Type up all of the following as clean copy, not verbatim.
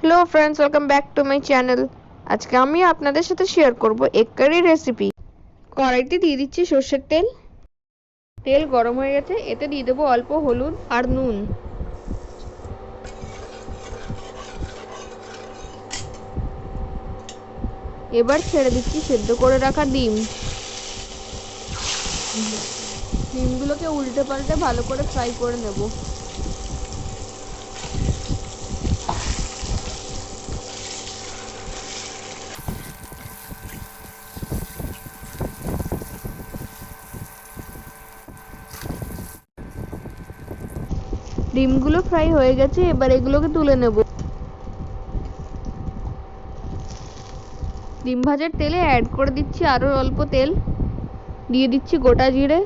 Hello friends, welcome back to my channel. আজকে আমি আপনাদের সাথে শেয়ার করব এগ কারি রেসিপি। কড়াইতে দিয়ে দিচ্ছি সর্ষের তেল। তেল গরম হয়ে গেছে, এতে দিয়ে দেবো অল্প হলুদ আর নুন। এবার ছেড়ে দিচ্ছি সেদ্ধ করে রাখা ডিম। ডিমগুলোকে উল্টে পাল্টে ভালো করে ফ্রাই করে নেব। ডিমগুলো ফ্রাই হয়ে গেছে, এবার এগুলোকে তুলে নেব। ডিম ভাজার তেলে অ্যাড করে দিচ্ছি আরো অল্প তেল। দিয়ে দিচ্ছি গোটা জিরে,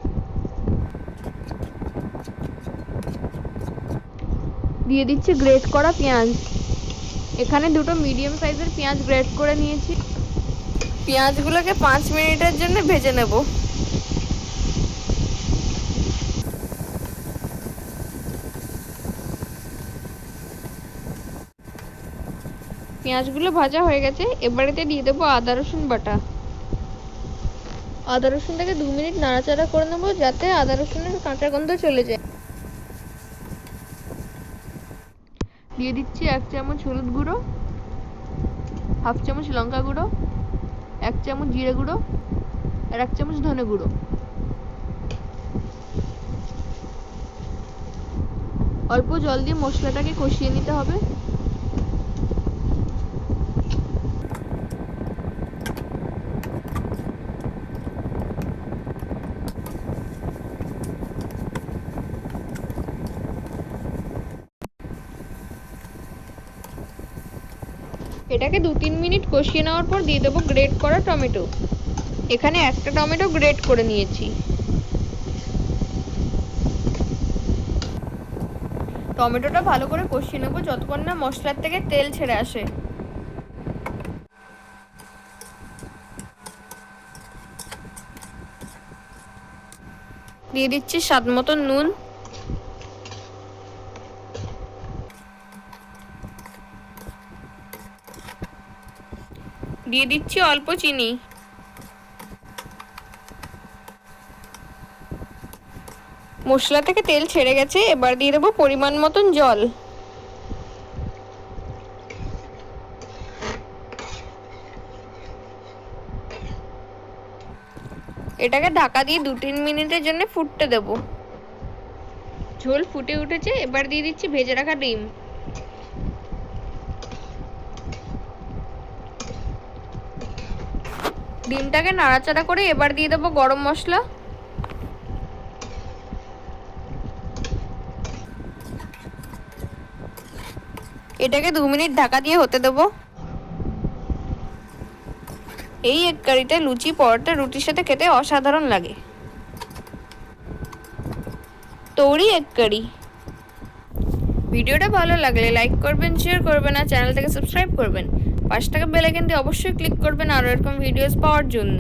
দিয়ে দিচ্ছি গ্রেট করা পেঁয়াজ। এখানে দুটো মিডিয়াম সাইজের পেঁয়াজ গ্রেট করে নিয়েছি। পেঁয়াজগুলোকে 5 মিনিটের জন্য ভেজে নেব। পেঁয়াজগুলো ভাজা হয়ে গেছে, এবারেতে দিয়ে দেবো আদা রসুন বাটা। আদা রসুনটাকে 2 মিনিট নাড়াচাড়া করে নেবো, যাতে আদা রসুনের কাঁচা গন্ধ চলে যায়। দিয়ে দিচ্ছি 1 চামচ হলুদ গুঁড়ো, 1/2 চামচ লঙ্কা গুঁড়ো, 1 চামচ জিরে গুঁড়ো আর 1 চামচ ধনে গুঁড়ো। অল্প জল দিয়ে মশলাটাকে কষিয়ে নিতে হবে। এটাকে 2-3 মিনিট কষিয়ে নেওয়ার পর দিয়ে দেবো গ্রেট করা টমেটো। এখানে একটা টমেটো গ্রেট করে নিয়েছি। টমেটোটা ভালো করে কষিয়ে নেবো যতক্ষণ না মশলার থেকে তেল ছেড়ে আসে। দিয়ে দিচ্ছি স্বাদ মতো নুন, দিয়ে দিচ্ছি অল্প চিনি। মশলা থেকে তেল ছেড়ে গেছে, এবার দিয়ে দেবো পরিমাণ মতন জল। এটাকে ঢাকা দিয়ে 2-3 মিনিটের জন্য ফুটতে দেব। ঝোল ফুটে উঠেছে, এবার দিয়ে দিচ্ছি ভেজে রাখা ডিম। ডিমটাকে নাড়াচাড়া করে এবার দিয়ে দেবো গরম মশলা। এটাকে 2 মিনিট ঢাকা দিয়ে হতে দেবো। এই এগ কারিতে লুচি, পরোটা, রুটির সাথে খেতে অসাধারণ লাগে। তৈরি এগ কারি। ভিডিওটা ভালো লাগলে লাইক করবেন, শেয়ার করবেন আর চ্যানেলটাকে সাবস্ক্রাইব করবেন। পাশে থাকা বেল আইকনটি অবশ্যই ক্লিক করবেন আরও এরকম ভিডিওস পাওয়ার জন্য।